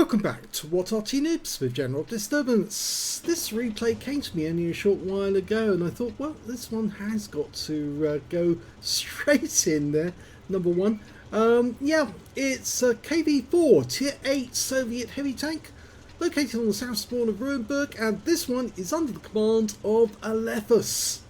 Welcome back to What Arty Noobs with General Disturbance. This replay came to me only a short while ago and I thought, well, this one has got to go straight in there, number one. Yeah, it's a KV-4 Tier 8 Soviet heavy tank located on the south spawn of Ruinberg, and this one is under the command of Alephus.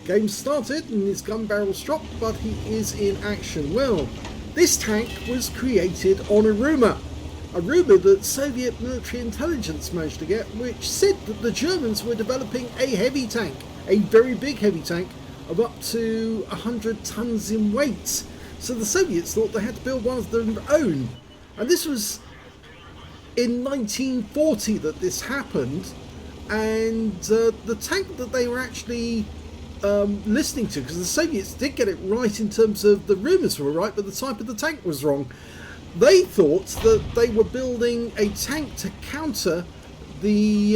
Game started and his gun barrel's dropped, but he is in action. Well, this tank was created on a rumour that Soviet military intelligence managed to get, which said that the Germans were developing a heavy tank, a very big heavy tank of up to 100 tons in weight. So the Soviets thought they had to build one of their own, and this was in 1940 that this happened. And the tank that they were actually listening to, because the Soviets did get it right in terms of the rumours were right, but the type of the tank was wrong. They thought that they were building a tank to counter the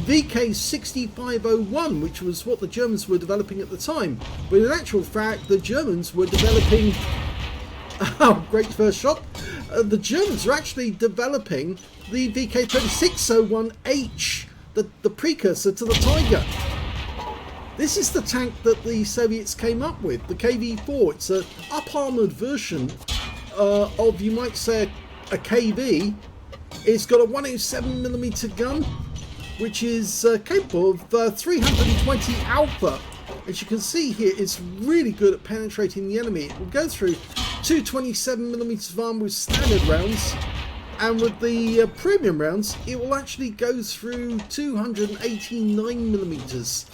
VK-6501, which was what the Germans were developing at the time. But in actual fact, the Germans were developing... Oh, great first shot! The Germans are actually developing the VK-3601H, the precursor to the Tiger. This is the tank that the Soviets came up with, the KV-4. It's an up-armoured version of, you might say, a KV. It's got a 107mm gun, which is capable of 320 alpha. As you can see here, it's really good at penetrating the enemy. It will go through 227mm of armour with standard rounds, and with the premium rounds, it will actually go through 289mm.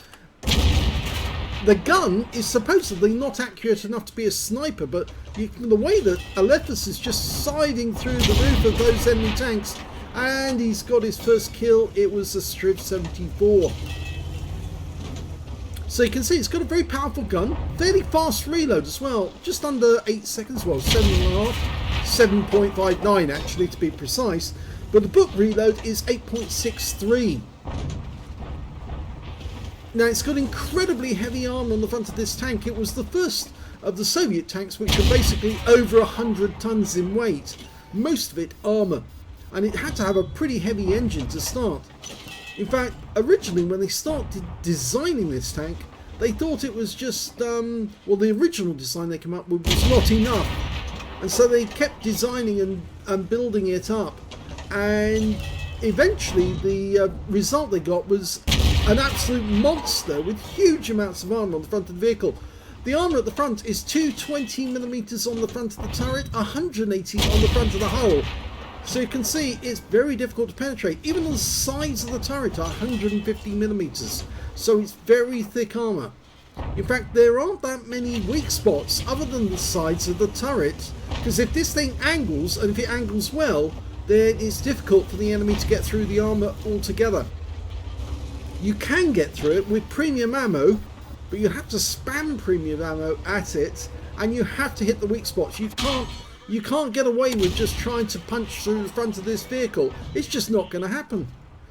The gun is supposedly not accurate enough to be a sniper, but the way that Alephus is just siding through the roof of those enemy tanks, and he's got his first kill, it was a Striv 74. So you can see it's got a very powerful gun, fairly fast reload as well, just under 8 seconds, well 7.5, 7.59 actually to be precise, but the book reload is 8.63. Now, it's got incredibly heavy armour on the front of this tank. It was the first of the Soviet tanks which are basically over 100 tons in weight, most of it armour, and it had to have a pretty heavy engine to start. In fact, originally when they started designing this tank, they thought it was just, well, the original design they came up with was not enough, and so they kept designing and building it up, and eventually the result they got was an absolute monster with huge amounts of armour on the front of the vehicle. The armour at the front is 220mm on the front of the turret, 180 on the front of the hull. So you can see it's very difficult to penetrate. Even the sides of the turret are 150mm, so it's very thick armour. In fact, there aren't that many weak spots other than the sides of the turret, because if this thing angles, and if it angles well, then it's difficult for the enemy to get through the armour altogether. You can get through it with premium ammo, but you have to spam premium ammo at it, and you have to hit the weak spots. You can't get away with just trying to punch through the front of this vehicle. It's just not going to happen.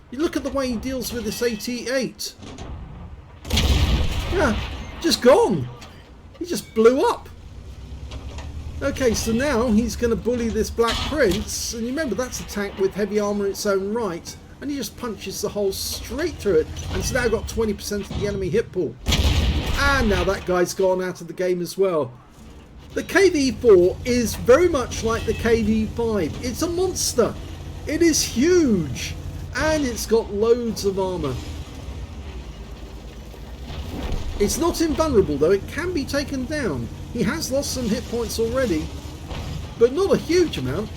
You look at the way he deals with this AT-8. Yeah, just gone. He just blew up. Okay, so now he's going to bully this Black Prince, and you remember that's a tank with heavy armour in its own right. And he just punches the hole straight through it, and it's now got 20% of the enemy hit pool. And now that guy's gone out of the game as well. The KV-4 is very much like the KV-5. It's a monster. It is huge, and it's got loads of armour. It's not invulnerable though, it can be taken down. He has lost some hit points already, but not a huge amount.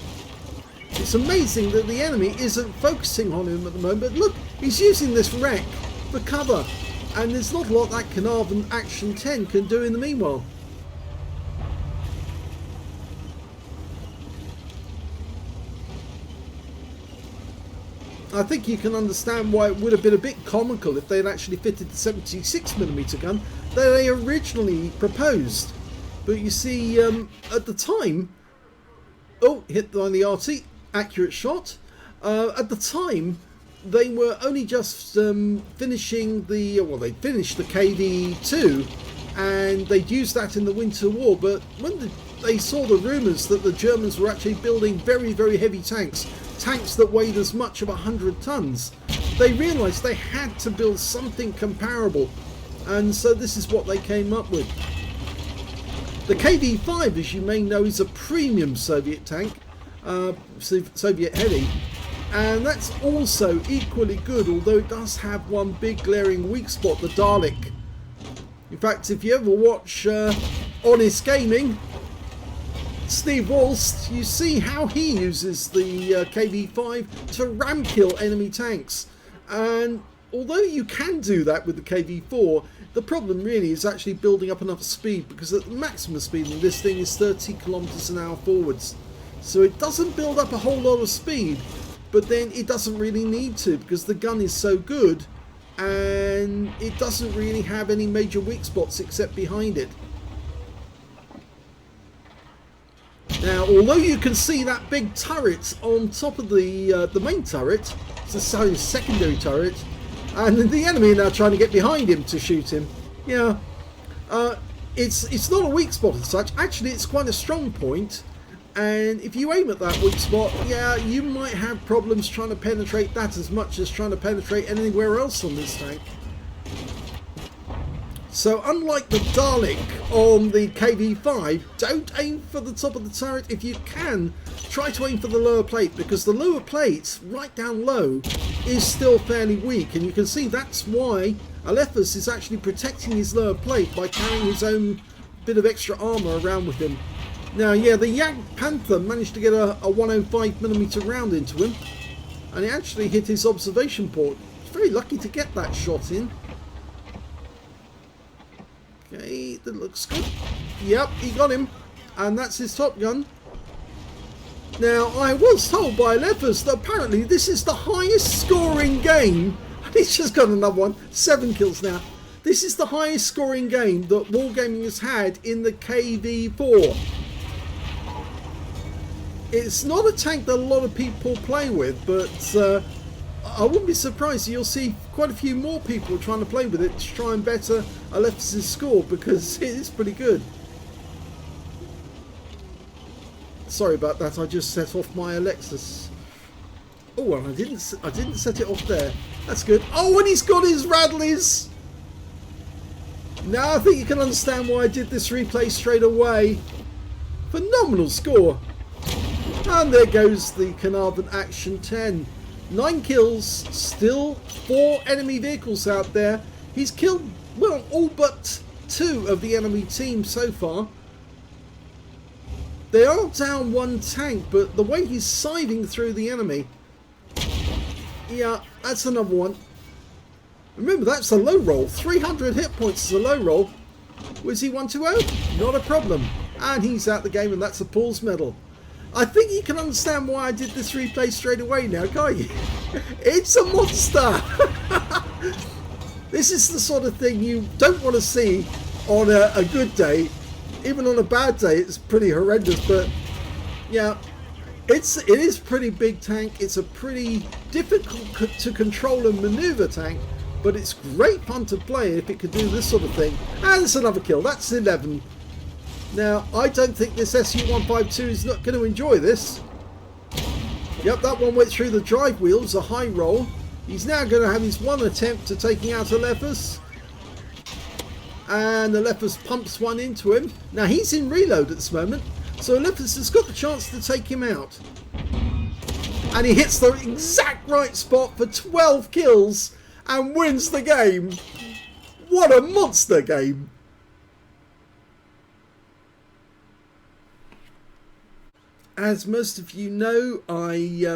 It's amazing that the enemy isn't focusing on him at the moment, but look, he's using this wreck for cover, and there's not a lot that Carnarvon Action 10 can do in the meanwhile. I think you can understand why it would have been a bit comical if they'd actually fitted the 76mm gun that they originally proposed. But you see, at the time... Oh, hit by the Arty. Accurate shot. At the time, they were only just finishing the... Well, they finished the KV-2, and they'd used that in the Winter War. But when the they saw the rumours that the Germans were actually building very, very heavy tanks, tanks that weighed as much of 100 tons, they realised they had to build something comparable, and so this is what they came up with. The KV-4, as you may know, is a premium Soviet tank, Soviet heavy, and that's also equally good, although it does have one big glaring weak spot, the Dalek. In fact, if you ever watch Honest Gaming, Steve Walst, you see how he uses the KV-4 to ram kill enemy tanks. And although you can do that with the KV-4, the problem really is actually building up enough speed, because at the maximum speed in this thing is 30 kilometers an hour forwards. So it doesn't build up a whole lot of speed, but then it doesn't really need to, because the gun is so good and it doesn't really have any major weak spots except behind it. Now, although you can see that big turret on top of the main turret, it's a secondary turret, and the enemy are now trying to get behind him to shoot him. Yeah, it's not a weak spot as such. Actually, it's quite a strong point, and if you aim at that weak spot, yeah, you might have problems trying to penetrate that as much as trying to penetrate anywhere else on this tank. So unlike the Dalek on the KV-4, don't aim for the top of the turret. If you can, try to aim for the lower plate, because the lower plate, right down low, is still fairly weak. And you can see that's why Alephus is actually protecting his lower plate by carrying his own bit of extra armour around with him. Now, yeah, the Yank Panther managed to get a 105mm round into him, and it actually hit his observation port. He's very lucky to get that shot in. Okay, that looks good. Yep, he got him, and that's his top gun. Now, I was told by Alephus that apparently this is the highest scoring game, and he's just got another one, 7 kills now. This is the highest scoring game that Wargaming has had in the KV-4. It's not a tank that a lot of people play with, but I wouldn't be surprised you'll see quite a few more people trying to play with it to try and better Alephus' score, because it is pretty good. Sorry about that, I just set off my Alexis. Oh, and I didn't set it off there. That's good. Oh, and he's got his Radleys! Now I think you can understand why I did this replay straight away. Phenomenal score. And there goes the Carnarvon Action 10. 9 kills, still 4 enemy vehicles out there. He's killed, well, all but 2 of the enemy team so far. They are down 1 tank, but the way he's scything through the enemy, yeah, that's another one. Remember, that's a low roll. 300 hit points is a low roll. Was he 1-2-0? Not a problem. And he's out the game, and that's a Paul's medal. I think you can understand why I did this replay straight away now, can't you? It's a monster! This is the sort of thing you don't want to see on a good day. Even on a bad day, it's pretty horrendous, but yeah, it is pretty big tank. It's a pretty difficult to control and maneuver tank, but it's great fun to play if it could do this sort of thing. And it's another kill. That's 11. Now, I don't think this Su-152 is not going to enjoy this. Yep, that one went through the drive wheels, a high roll. He's now going to have his one attempt to taking out Alephus. And Alephus pumps one into him. Now, he's in reload at this moment, so Alephus has got the chance to take him out. And he hits the exact right spot for 12 kills and wins the game. What a monster game. As most of you know, I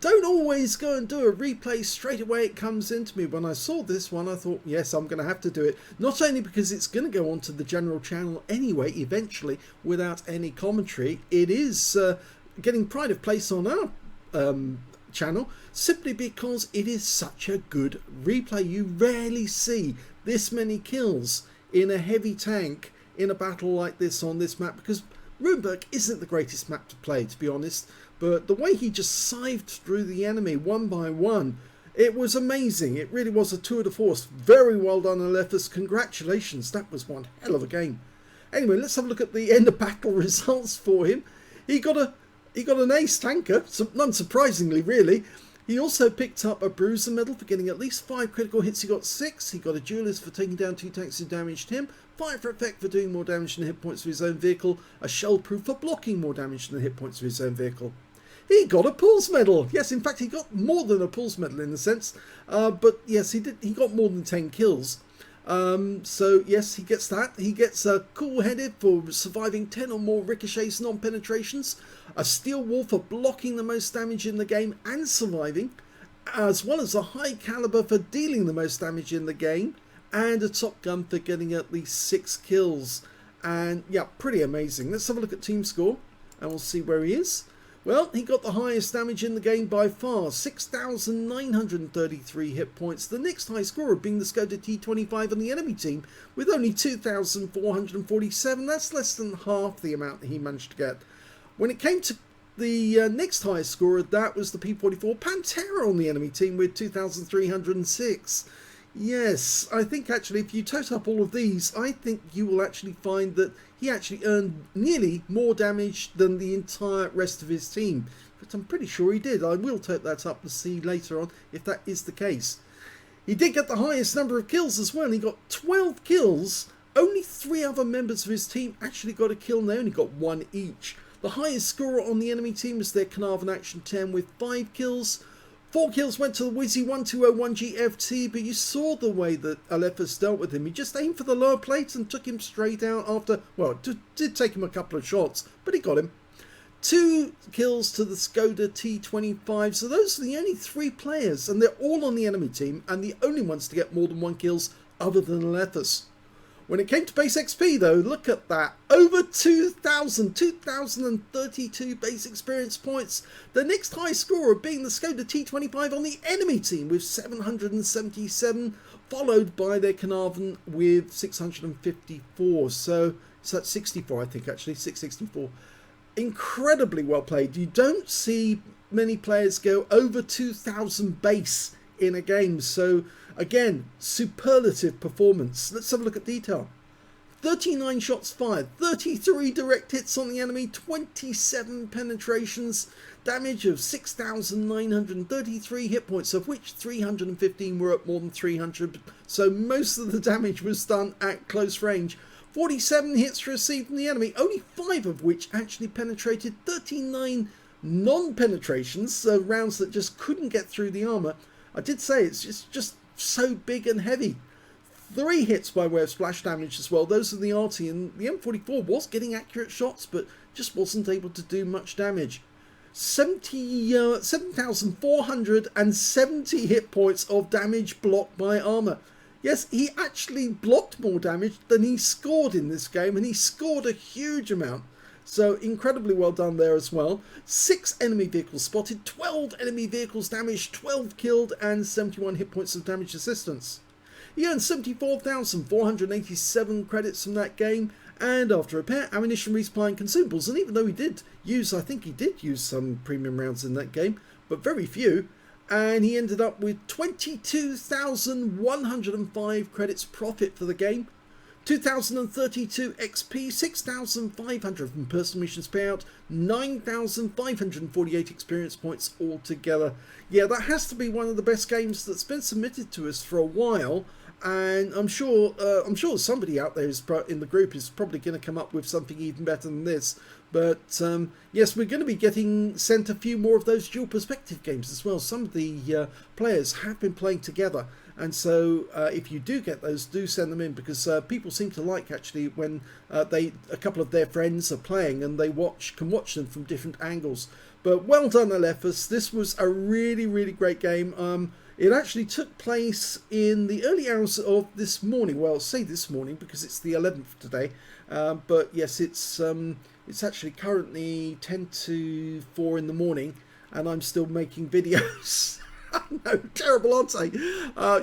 don't always go and do a replay straight away. It comes into me. When I saw this one, I thought, yes, I'm going to have to do it. Not only because it's going to go onto the general channel anyway, eventually, without any commentary. It is getting pride of place on our channel, simply because it is such a good replay. You rarely see this many kills in a heavy tank in a battle like this on this map, because Ruinberg isn't the greatest map to play, to be honest, but the way he just scythed through the enemy one by one, it was amazing. It really was a tour de force. Very well done, Alephus. Congratulations. That was one hell of a game. Anyway, let's have a look at the end of battle results for him. He got an ace tanker, unsurprisingly really. He also picked up a bruiser medal for getting at least 5 critical hits. He got 6. He got a duelist for taking down 2 tanks who damaged him. Fire for effect for doing more damage than the hit points of his own vehicle. A shell proof for blocking more damage than the hit points of his own vehicle. He got a pulse medal. Yes, in fact, he got more than a pulse medal in a sense. But yes, he did. He got more than 10 kills. So yes, he gets that. He gets a cool-headed for surviving 10 or more ricochets, non-penetrations. A steel wall for blocking the most damage in the game and surviving. As well as a high caliber for dealing the most damage in the game. And a top gun for getting at least 6 kills. And yeah, pretty amazing. Let's have a look at team score and we'll see where he is. Well, he got the highest damage in the game by far, 6,933 hit points. The next high scorer being the Skoda T25 on the enemy team with only 2,447. That's less than half the amount that he managed to get. When it came to the next highest scorer, that was the P44 Pantera on the enemy team with 2,306. Yes, I think actually if you total up all of these, I think you will actually find that he actually earned nearly more damage than the entire rest of his team. But I'm pretty sure he did. I will total that up to see later on if that is the case. He did get the highest number of kills as well. He got 12 kills. Only 3 other members of his team actually got a kill and they only got 1 each. The highest scorer on the enemy team was their Carnarvon Action 10 with 5 kills. 4 kills went to the Wizzy 1201 GFT, but you saw the way that Alephus dealt with him. He just aimed for the lower plate and took him straight out after, well, it did take him a couple of shots, but he got him. 2 kills to the Skoda T25, so those are the only 3 players, and they're all on the enemy team, and the only ones to get more than 1 kills other than Alephus. When it came to base XP though, look at that. Over 2,032 base experience points. The next high scorer being the Skoda T25 on the enemy team with 777, followed by their Carnarvon with 654. So that's 64 I think actually, 664. Incredibly well played. You don't see many players go over 2,000 base in a game, so again, superlative performance. Let's have a look at detail. 39 shots fired, 33 direct hits on the enemy, 27 penetrations, damage of 6,933 hit points, of which 315 were at more than 300, so most of the damage was done at close range. 47 hits received from the enemy, only 5 of which actually penetrated, 39 non-penetrations, so rounds that just couldn't get through the armour. I did say it's just so big and heavy. 3 hits by way of splash damage as well. Those are the Arty, and the M44 was getting accurate shots, but just wasn't able to do much damage. 7,470 hit points of damage blocked by armour. Yes, he actually blocked more damage than he scored in this game, and he scored a huge amount. So incredibly well done there as well. 6 enemy vehicles spotted, 12 enemy vehicles damaged, 12 killed, and 71 hit points of damage assistance. He earned 74,487 credits from that game, and after repair, ammunition, resupply, and consumables. And even though he did use, I think he did use some premium rounds in that game, but very few. And he ended up with 22,105 credits profit for the game. 2,032 XP, 6,500 from personal missions payout, 9,548 experience points altogether. Yeah, that has to be one of the best games that's been submitted to us for a while, and I'm sure somebody out there in the group is probably going to come up with something even better than this. But yes, we're going to be getting sent a few more of those dual perspective games as well. Some of the players have been playing together. And so if you do get those, do send them in, because people seem to like actually when a couple of their friends are playing and they can watch them from different angles. But well done, Alephus. This was a really, really great game. It actually took place in the early hours of this morning. Well, say this morning because it's the 11th today. But yes, it's actually currently 10 to 4 in the morning, and I'm still making videos. No, terrible, aren't I?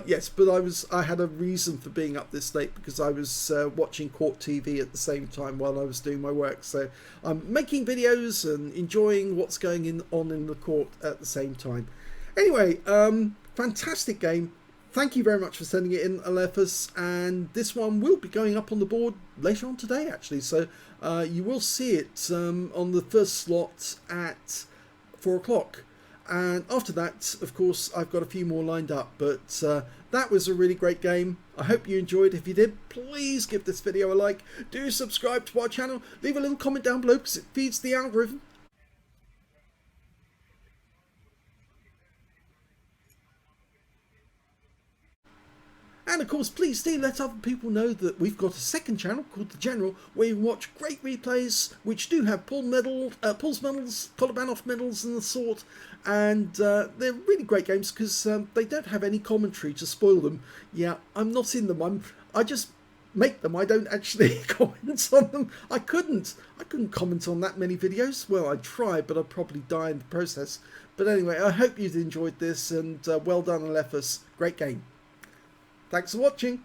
Yes, but I had a reason for being up this late, because I was watching Court TV at the same time while I was doing my work. So I'm making videos and enjoying what's going on in the court at the same time. Anyway, fantastic game. thank you very much for sending it in, Alephus, and this one will be going up on the board later on today, actually, so you will see it on the first slot at 4 o'clock. And after that, of course, I've got a few more lined up, but that was a really great game. I hope you enjoyed. If you did, please give this video a like. Do subscribe to our channel. Leave a little comment down below because it feeds the algorithm. And of course, please do let other people know that we've got a second channel called The General, where you can watch great replays which do have Pulse medals, Kolobanov medals and the sort, and they're really great games because they don't have any commentary to spoil them. Yeah, I'm not in them. I just make them. I don't actually comment on them. I couldn't comment on that many videos. Well, I'd try, but I'd probably die in the process. But anyway, I hope you've enjoyed this, and well done, Alephus. Great game. Thanks for watching.